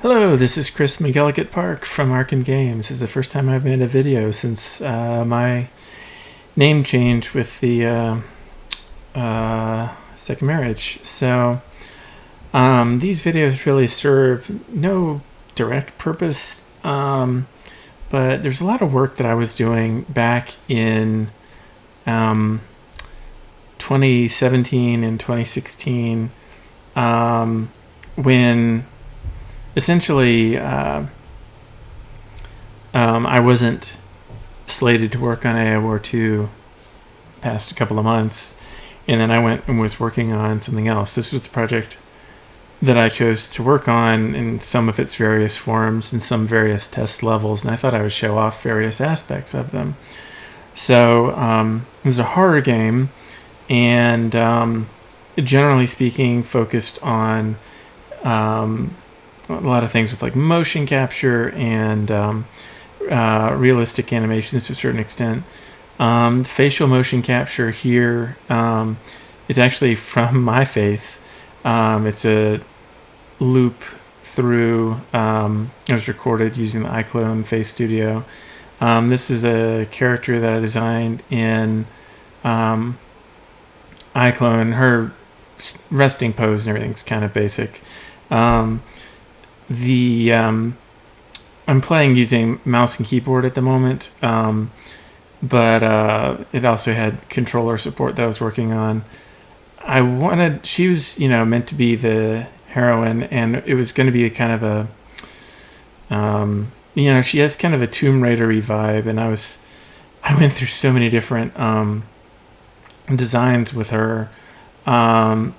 Hello, this is Chris McElligott Park from Arkin Games. This is the first time I've made a video since my name change with the second marriage. So these videos really serve no direct purpose, but there's a lot of work that I was doing back in 2017 and 2016 when essentially I wasn't slated to work on AI War 2 past a couple of months, and then I went and was working on something else. This was the project that I chose to work on in some of its various forms and some various test levels, and I thought I would show off various aspects of them. So it was a horror game, and generally speaking focused on a lot of things with like motion capture and realistic animations to a certain extent. Facial motion capture here is actually from my face. It's a loop through. It was recorded using the iClone Face Studio. This is a character that I designed in iClone. Her resting pose and everything's kind of basic. I'm playing using mouse and keyboard at the moment, but it also had controller support that I was working on. She was, meant to be the heroine, and it was going to be kind of a, she has kind of a Tomb Raider-y vibe, and I went through so many different designs with her, and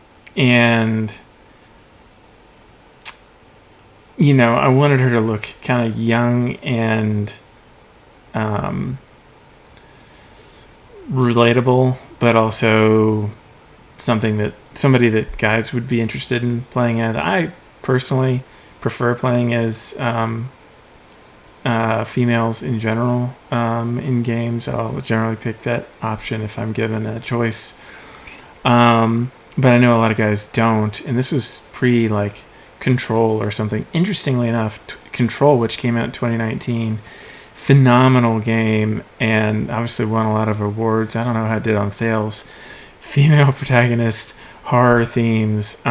I wanted her to look kind of young and relatable, but also somebody that guys would be interested in playing as. I personally prefer playing as females in general in games. I'll generally pick that option if I'm given a choice. But I know a lot of guys don't, and this was pre Control or something. Interestingly enough, Control, which came out in 2019, phenomenal game and obviously won a lot of awards. I don't know how it did on sales. Female protagonist, horror themes.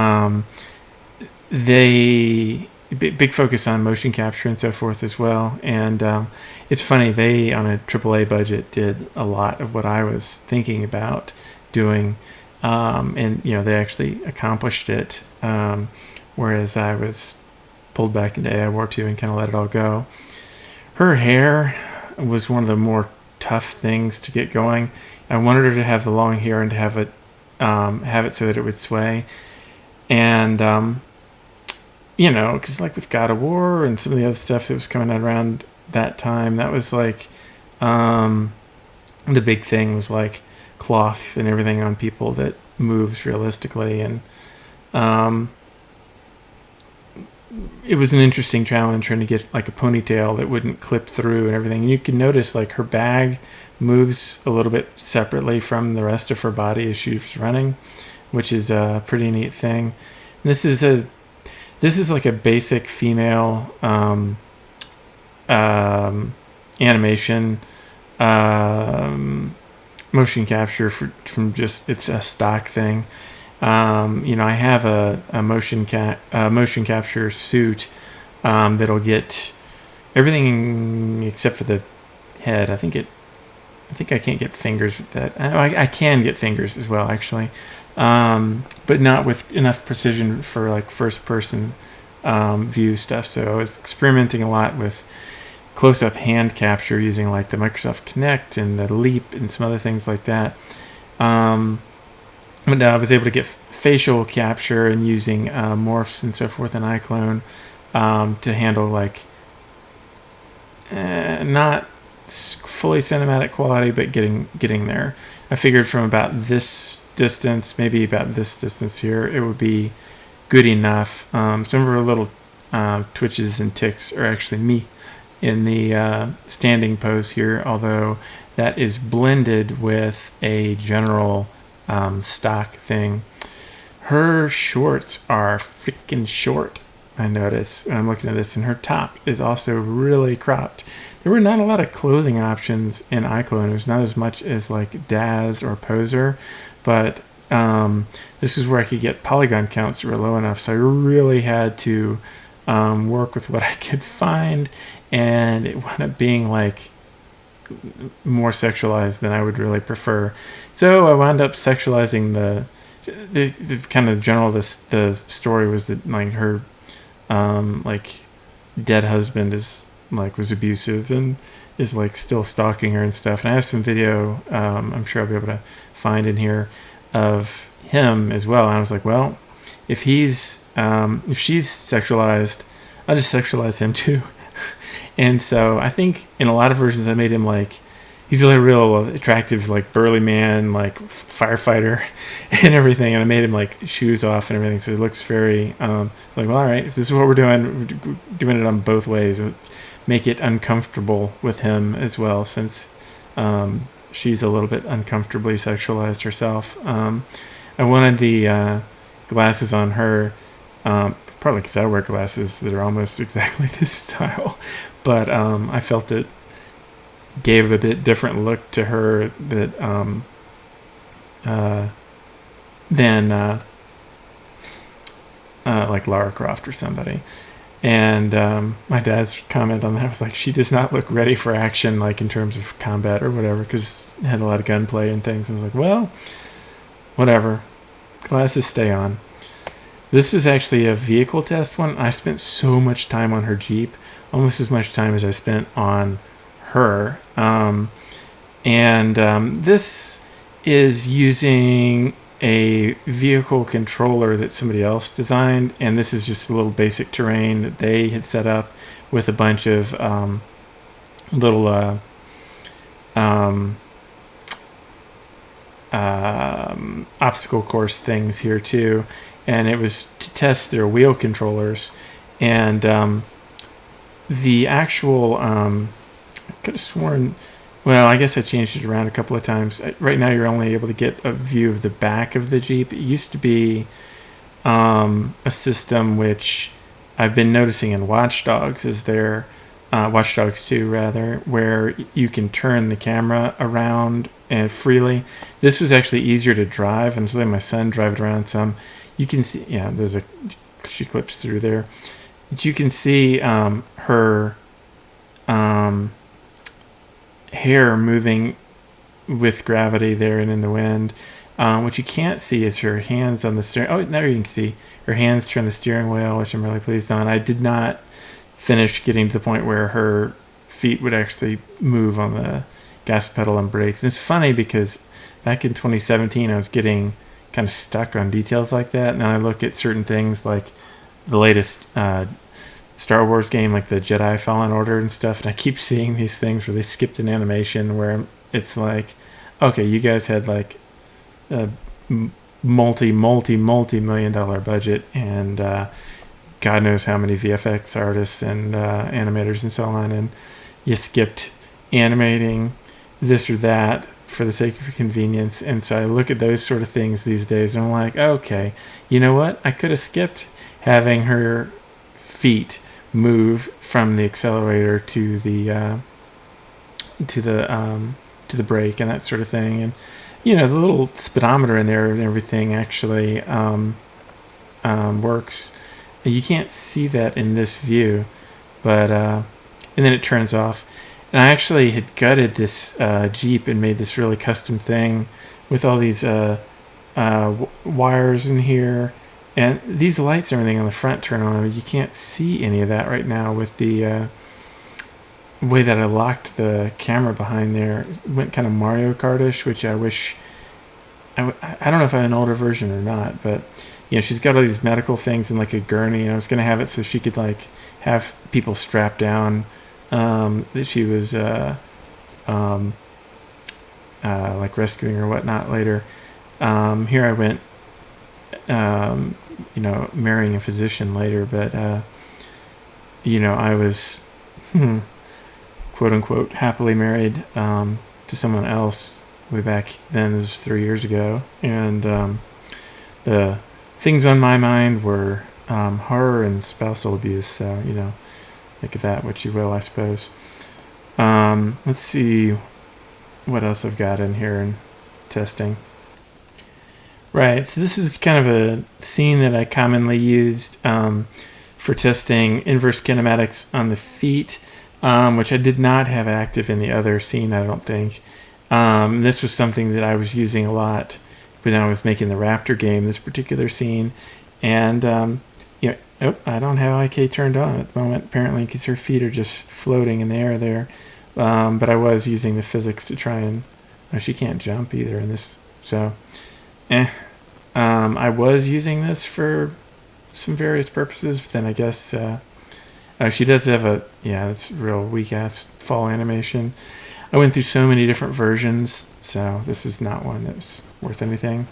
They big focus on motion capture and so forth as well. And it's funny, they on a AAA budget did a lot of what I was thinking about doing, and they actually accomplished it. Whereas I was pulled back into AI War 2 and kind of let it all go. Her hair was one of the more tough things to get going. I wanted her to have the long hair and to have it so that it would sway. And, because like with God of War and some of the other stuff that was coming out around that time, that was like the big thing was like cloth and everything on people that moves realistically. And it was an interesting challenge trying to get like a ponytail that wouldn't clip through and everything. And you can notice like her bag moves a little bit separately from the rest of her body as she's running, which is a pretty neat thing. And this is like a basic female animation motion capture from just, it's a stock thing. I have a motion capture suit that'll get everything except for the head. I think I can't get fingers with that. I can get fingers as well, actually, but not with enough precision for like first person view stuff. So I was experimenting a lot with close-up hand capture using like the Microsoft Kinect and the Leap and some other things like that. But I was able to get facial capture and using morphs and so forth in iClone to handle like not fully cinematic quality, but getting there. I figured from about this distance, maybe about this distance here, it would be good enough. Some of her little twitches and ticks are actually me in the standing pose here, although that is blended with a general stock thing. Her shorts are freaking short. I notice when I'm looking at this, and her top is also really cropped. There were not a lot of clothing options in iClone. It was not as much as like Daz or Poser, but this is where I could get polygon counts that were low enough. So I really had to work with what I could find, and it wound up being like more sexualized than I would really prefer. So I wound up sexualizing the kind of general. The story was that like her like dead husband is like was abusive and is like still stalking her and stuff. And I have some video I'm sure I'll be able to find in here of him as well. And I was like, well, if she's sexualized, I'll just sexualize him too. And so I think in a lot of versions I made him like he's a real attractive like burly man, like firefighter and everything, and I made him like shoes off and everything, so he looks very it's like, well, all right, if this is what we're doing it on both ways, make it uncomfortable with him as well, since she's a little bit uncomfortably sexualized herself. I wanted the glasses on her, probably because I wear glasses that are almost exactly this style, but I felt it gave a bit different look to her that than like Lara Croft or somebody. And my dad's comment on that was like, she does not look ready for action, like in terms of combat or whatever, because it had a lot of gunplay and things. I was like, well, whatever, glasses stay on. This is actually a vehicle test one. I spent so much time on her Jeep, almost as much time as I spent on her. This is using a vehicle controller that somebody else designed, and this is just a little basic terrain that they had set up with a bunch of little obstacle course things here too, and it was to test their wheel controllers. And the actual I could have sworn, well, I guess I changed it around a couple of times. Right now you're only able to get a view of the back of the Jeep. It used to be a system which I've been noticing in Watch Dogs, is there Watch Dogs 2 rather, where you can turn the camera around and freely. This was actually easier to drive, and so letting my son drive it around some. You can see, yeah, she clips through there. But you can see her hair moving with gravity there and in the wind. What you can't see is her hands on the steering. Oh, now you can see her hands turn the steering wheel, which I'm really pleased on. I did not finish getting to the point where her feet would actually move on the gas pedal and brakes. And it's funny because back in 2017, I was getting kind of stuck on details like that. And I look at certain things like the latest Star Wars game, like the Jedi Fallen Order and stuff, and I keep seeing these things where they skipped an animation where it's like, okay, you guys had like a multi-million dollar budget, and God knows how many VFX artists and animators and so on, and you skipped animating this or that for the sake of convenience. And so I look at those sort of things these days, and I'm like, okay, you know what? I could have skipped having her feet move from the accelerator to the brake and that sort of thing. And you know, the little speedometer in there and everything actually works. You can't see that in this view, but and then it turns off. And I actually had gutted this Jeep and made this really custom thing with all these wires in here. And these lights and everything on the front turn on. You can't see any of that right now with the way that I locked the camera behind there. It went kind of Mario Kart-ish, which I wish... I don't know if I have an older version or not, but you know, she's got all these medical things and like a gurney, and I was going to have it so she could like have people strapped down that she was like rescuing or whatnot later. Here I went... you know, marrying a physician later, but you know, I was quote unquote happily married to someone else way back then. It was 3 years ago, and the things on my mind were horror and spousal abuse. So, you know, think of that what you will, I suppose. Let's see what else I've got in here in testing. Right, so this is kind of a scene that I commonly used for testing inverse kinematics on the feet, which I did not have active in the other scene, I don't think. This was something that I was using a lot when I was making the Raptor game, this particular scene. And, you know, I don't have IK turned on at the moment, apparently, because her feet are just floating in the air there. But I was using the physics to try and... Oh, she can't jump either in this, so... I was using this for some various purposes, but then I guess she does have a... Yeah, it's real weak-ass fall animation. I went through so many different versions, so this is not one that was worth anything.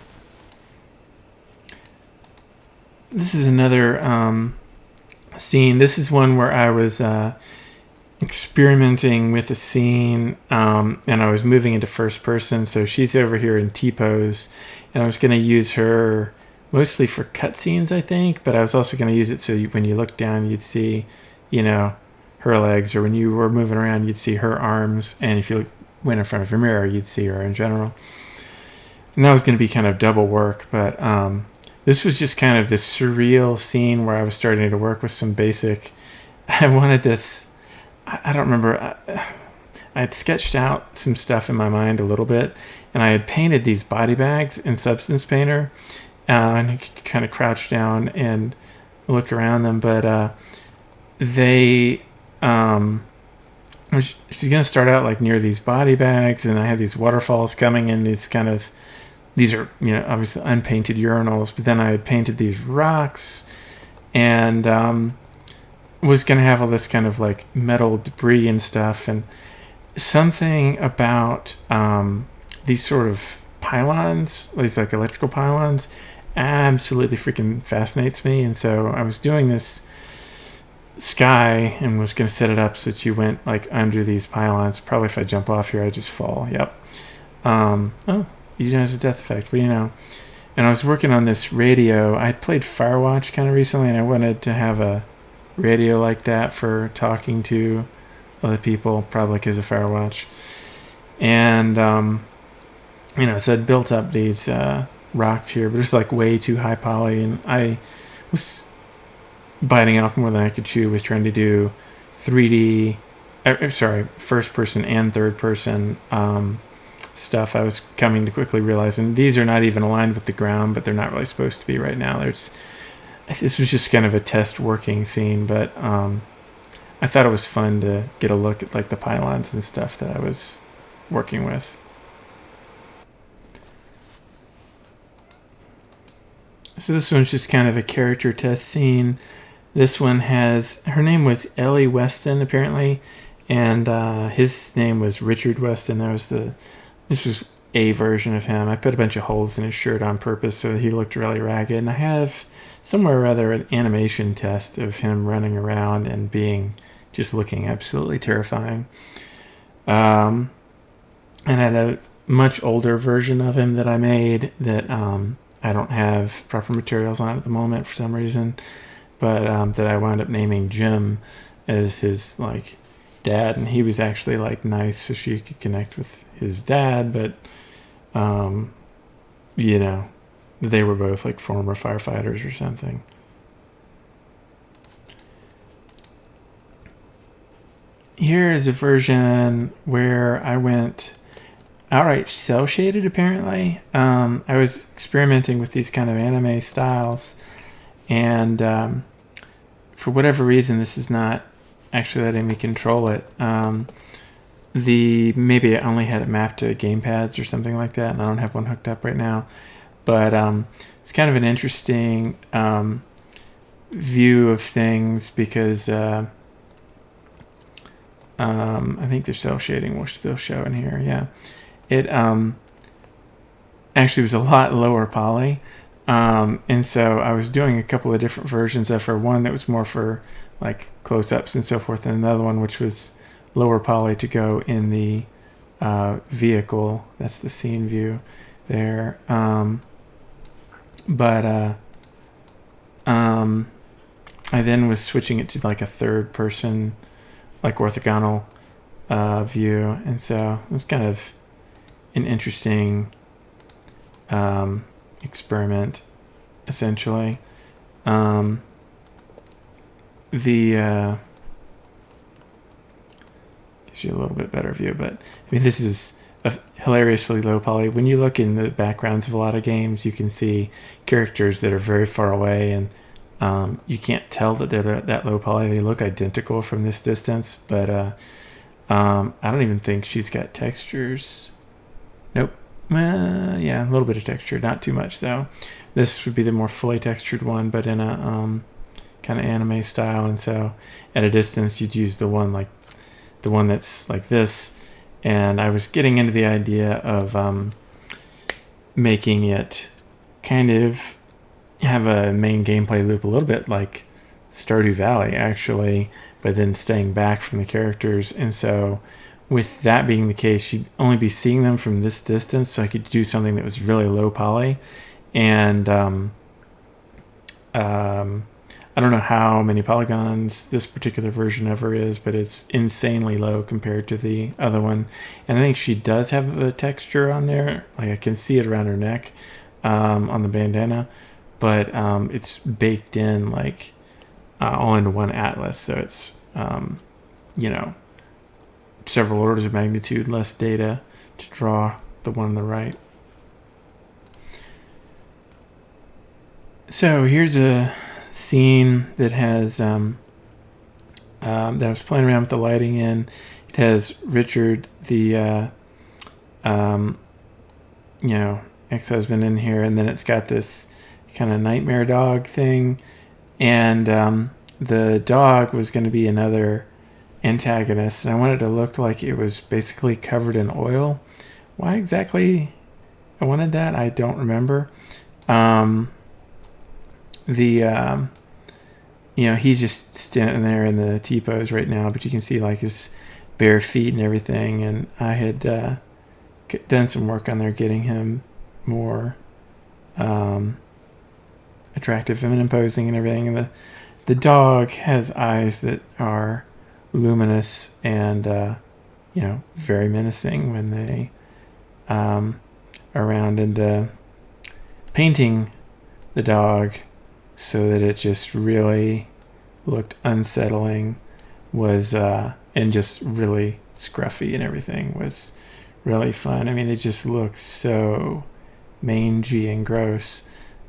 This is another scene. This is one where I was experimenting with a scene, and I was moving into first person. So she's over here in T-pose, and I was going to use her mostly for cutscenes, I think, but I was also going to use it so when you look down, you'd see, you know, her legs, or when you were moving around, you'd see her arms, and if you went in front of a mirror, you'd see her in general. And that was going to be kind of double work, but this was just kind of this surreal scene where I was starting to work with some basic... I wanted this... I don't remember. I had sketched out some stuff in my mind a little bit, and I had painted these body bags in Substance Painter, and you could kind of crouch down and look around them, but they... she's going to start out like near these body bags, and I had these waterfalls coming in, these kind of... These are, you know, obviously unpainted urinals, but then I had painted these rocks, and was going to have all this kind of like metal debris and stuff, and something about these sort of pylons, these like electrical pylons, absolutely freaking fascinates me. And so I was doing this sky and was going to set it up so that you went like under these pylons. Probably if I jump off here, I just fall. Yep. Oh, you know, it's a death effect, but you know. And I was working on this radio. I played Firewatch kind of recently, and I wanted to have a radio like that for talking to other people, probably because of Firewatch. And, you know, so I'd built up these rocks here, but it's like way too high poly, and I was biting off more than I could chew, was trying to do 3D, first person and third person stuff. I was coming to quickly realize, and these are not even aligned with the ground, but they're not really supposed to be right now. This was just kind of a test working scene, but I thought it was fun to get a look at like the pylons and stuff that I was working with. So this one's just kind of a character test scene. This one has, her name was Ellie Weston apparently, and his name was Richard Weston. This was a version of him. I put a bunch of holes in his shirt on purpose so he looked really ragged, and I have somewhere or other an animation test of him running around and just looking absolutely terrifying. And I had a much older version of him that I made that I don't have proper materials on at the moment for some reason, but that I wound up naming Jim as his like dad, and he was actually like nice so she could connect with his dad, but you know, they were both like former firefighters or something. Here is a version where I went outright cell shaded apparently. I was experimenting with these kind of anime styles, and for whatever reason this is not actually letting me control it. Maybe I only had it mapped to gamepads or something like that, and I don't have one hooked up right now. But it's kind of an interesting view of things because I think the cell shading will still show in here. Yeah, it actually was a lot lower poly, and so I was doing a couple of different versions of her. One that was more for like close-ups and so forth, and another one which was lower poly to go in the vehicle. That's the scene view there. I then was switching it to like a third person, like orthogonal view, and so it was kind of an interesting experiment, essentially. The gives you a little bit better view, but I mean, this is a hilariously low poly. When you look in the backgrounds of a lot of games, you can see characters that are very far away, and you can't tell that they're that low poly. They look identical from this distance, but I don't even think she's got textures. Nope. Yeah, a little bit of texture, not too much though. This would be the more fully textured one, but in a kind of anime style, and so at a distance you'd use the one that's like this. And I was getting into the idea of making it kind of have a main gameplay loop, a little bit like Stardew Valley actually, but then staying back from the characters. And so with that being the case, you'd only be seeing them from this distance, so I could do something that was really low poly. And I don't know how many polygons this particular version ever is, but it's insanely low compared to the other one. And I think she does have a texture on there. Like I can see it around her neck on the bandana, but it's baked in like all into one atlas. So it's, several orders of magnitude less data to draw the one on the right. So here's a scene that has that I was playing around with the lighting in. It has Richard, the ex-husband, in here, and then it's got this kind of nightmare dog thing, and the dog was going to be another antagonist, and I wanted it to look like it was basically covered in oil. Why exactly I wanted that, I don't remember. He's just standing there in the T-pose right now, but you can see like his bare feet and everything, and I had done some work on there getting him more attractive, feminine posing and everything. And the dog has eyes that are luminous and very menacing when they are around, and painting the dog so that it just really looked unsettling was and just really scruffy and everything was really fun. I mean, it just looks so mangy and gross,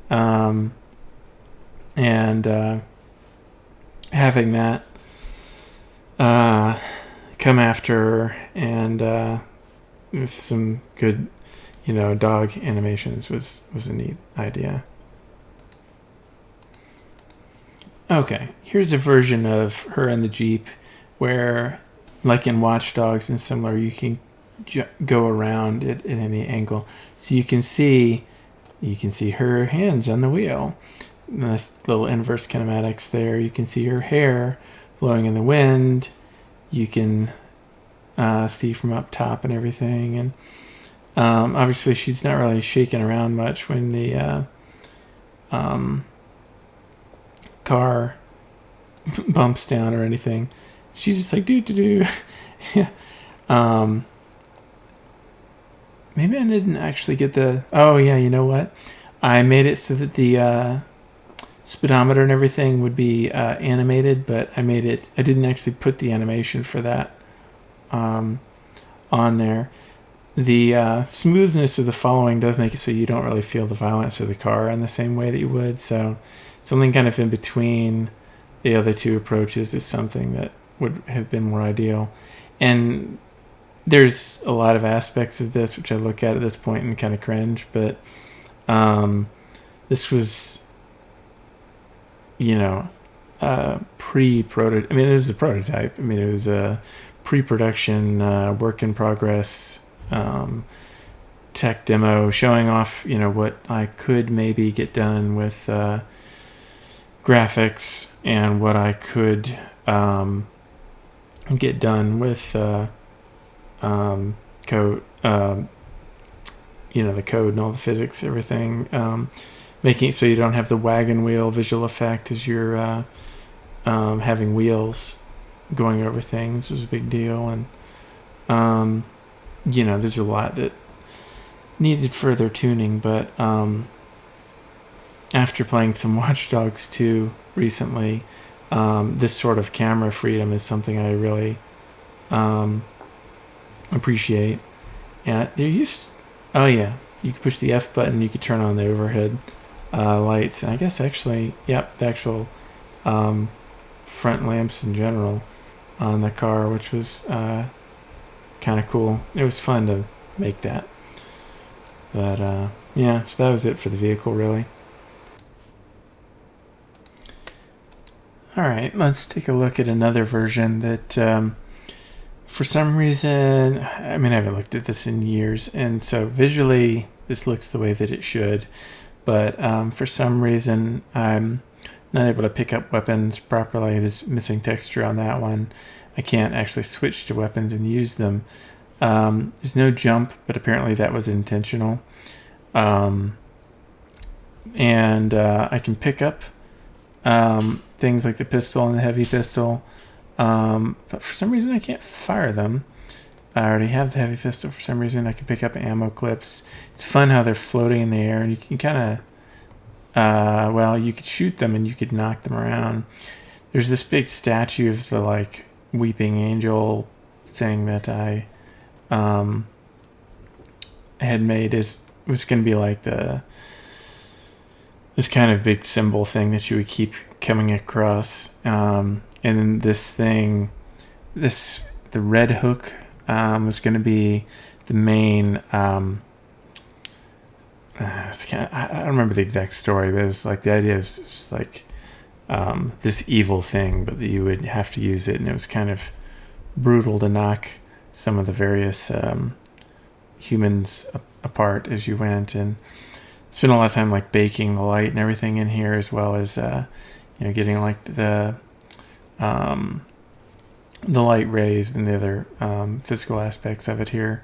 and having that come after her and with some good dog animations was a neat idea. Okay, here's a version of her in the Jeep where, like in Watch Dogs and similar, you can go around it at any angle. So you can see her hands on the wheel. Nice little inverse kinematics there. You can see her hair blowing in the wind. You can see from up top and everything. And obviously she's not really shaking around much when the car bumps down or anything. She's just like do. Yeah. Maybe I didn't actually get the... Oh, yeah, you know what? I made it so that the speedometer and everything would be animated, but I didn't actually put the animation for that on there. The smoothness of the following does make it so you don't really feel the violence of the car in the same way that you would. So something kind of in between the other two approaches is something that would have been more ideal. And there's a lot of aspects of this which I look at this point and kind of cringe, but this was, pre-prototype. I mean, it was a prototype. I mean, it was a pre-production, work in progress tech demo showing off, what I could maybe get done with graphics and what I could get done with code, the code and all the physics, everything, making it so you don't have the wagon wheel visual effect as you're having wheels going over things was a big deal, and there's a lot that needed further tuning, but after playing some Watch Dogs 2 recently, this sort of camera freedom is something I really appreciate. Yeah, you could push the F button, you could turn on the overhead lights, and I guess actually, the actual front lamps in general on the car, which was kind of cool. It was fun to make that. But so that was it for the vehicle, really. All right, let's take a look at another version that for some reason, I haven't looked at this in years, and so visually this looks the way that it should, but for some reason I'm not able to pick up weapons properly. There's missing texture on that one. I can't actually switch to weapons and use them. There's no jump, but apparently that was intentional. And I can pick up things like the pistol and the heavy pistol, but for some reason I can't fire them. I already have the heavy pistol. For some reason I can pick up ammo clips. It's fun how they're floating in the air, and you can kind of you could shoot them and you could knock them around. There's this big statue of the weeping angel thing that I had made. It was going to be like this kind of big symbol thing that you would keep coming across, and then this thing, the red hook was going to be the main. I don't remember the exact story, but it's the idea is just this evil thing, but that you would have to use it, and it was kind of brutal to knock some of the various humans apart as you went, and spent a lot of time baking the light and everything in here, as well as getting the light raised and the other physical aspects of it here.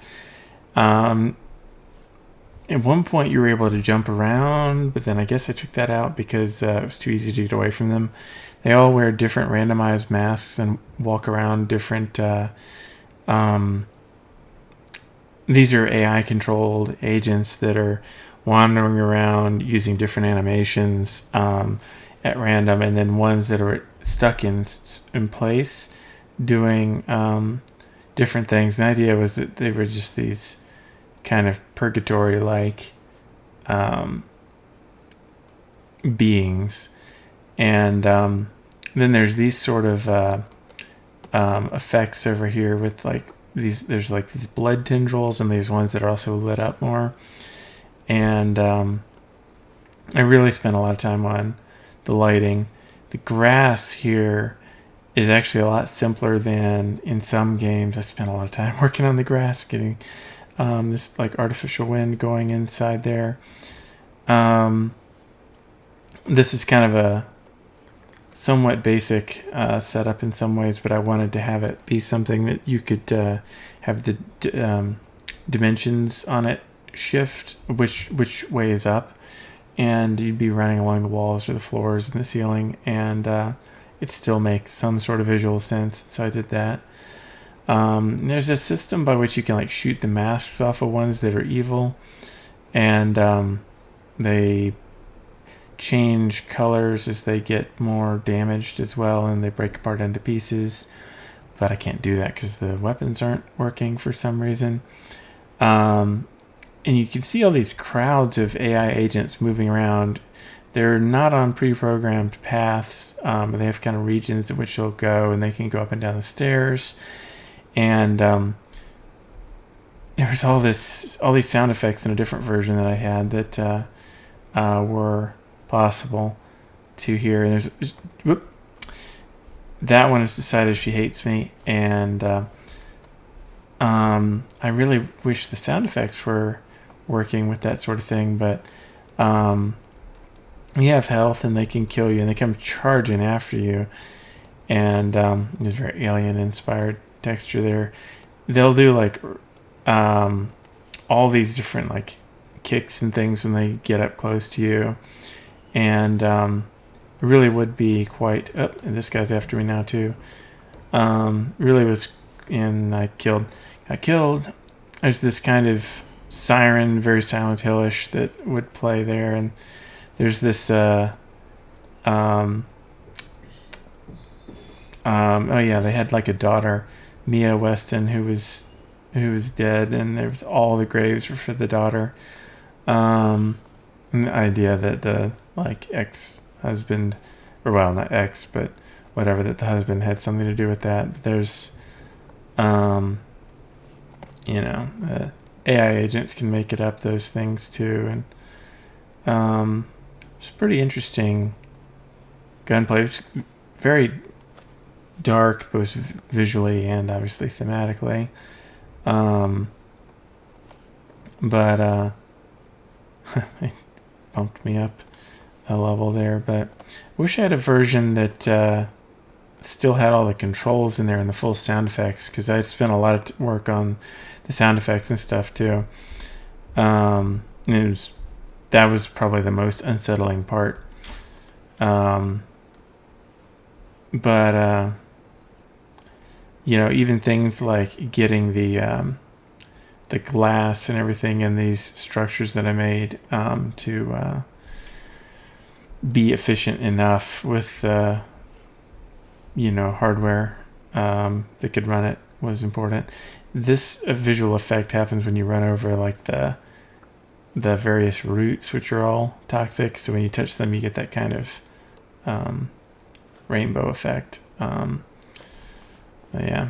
At one point you were able to jump around, but then I guess I took that out because it was too easy to get away from them. They all wear different randomized masks and walk around different these are AI controlled agents that are wandering around using different animations at random, and then ones that are stuck in place doing different things. The idea was that they were just these kind of purgatory-like beings, and then there's these sort of effects over here with these. There's these blood tendrils and these ones that are also lit up more, and I really spent a lot of time on the lighting. The grass here is actually a lot simpler than in some games. I spent a lot of time working on the grass, getting this artificial wind going inside there. This is kind of a somewhat basic setup in some ways, but I wanted to have it be something that you could have the dimensions on it shift which way is up, and you'd be running along the walls or the floors and the ceiling, and it still makes some sort of visual sense. So I did that. There's a system by which you can shoot the masks off of ones that are evil, and they change colors as they get more damaged as well, and they break apart into pieces. But I can't do that because the weapons aren't working for some reason. And you can see all these crowds of AI agents moving around. They're not on pre-programmed paths. They have kind of regions in which they'll go, and they can go up and down the stairs. And there's all these sound effects in a different version that I had that were possible to hear. And there's that one has decided she hates me, and I really wish the sound effects were working with that sort of thing, but you have health and they can kill you, and they come charging after you, and there's very alien inspired texture there. They'll do all these different kicks and things when they get up close to you, and really would be quite. Oh, and this guy's after me now too. Really was, and I got killed. There's this kind of siren, very Silent Hill-ish, that would play there, and there's this. Oh yeah, they had like a daughter, Mia Weston, who was dead, and there was all the graves were for the daughter. And the idea that the like ex-husband, or well, not ex, but whatever, that the husband had something to do with that. But there's, AI agents can make it up those things too, and it's pretty interesting gunplay. It's very dark, both visually and obviously thematically. But it bumped me up a level there. But I wish I had a version that still had all the controls in there and the full sound effects, because I spent a lot of work on the sound effects and stuff too. And that was probably the most unsettling part. But even things like getting the glass and everything in these structures that I made to be efficient enough with hardware that could run it was important. This visual effect happens when you run over like the various roots, which are all toxic. So when you touch them, you get that kind of rainbow effect. But yeah.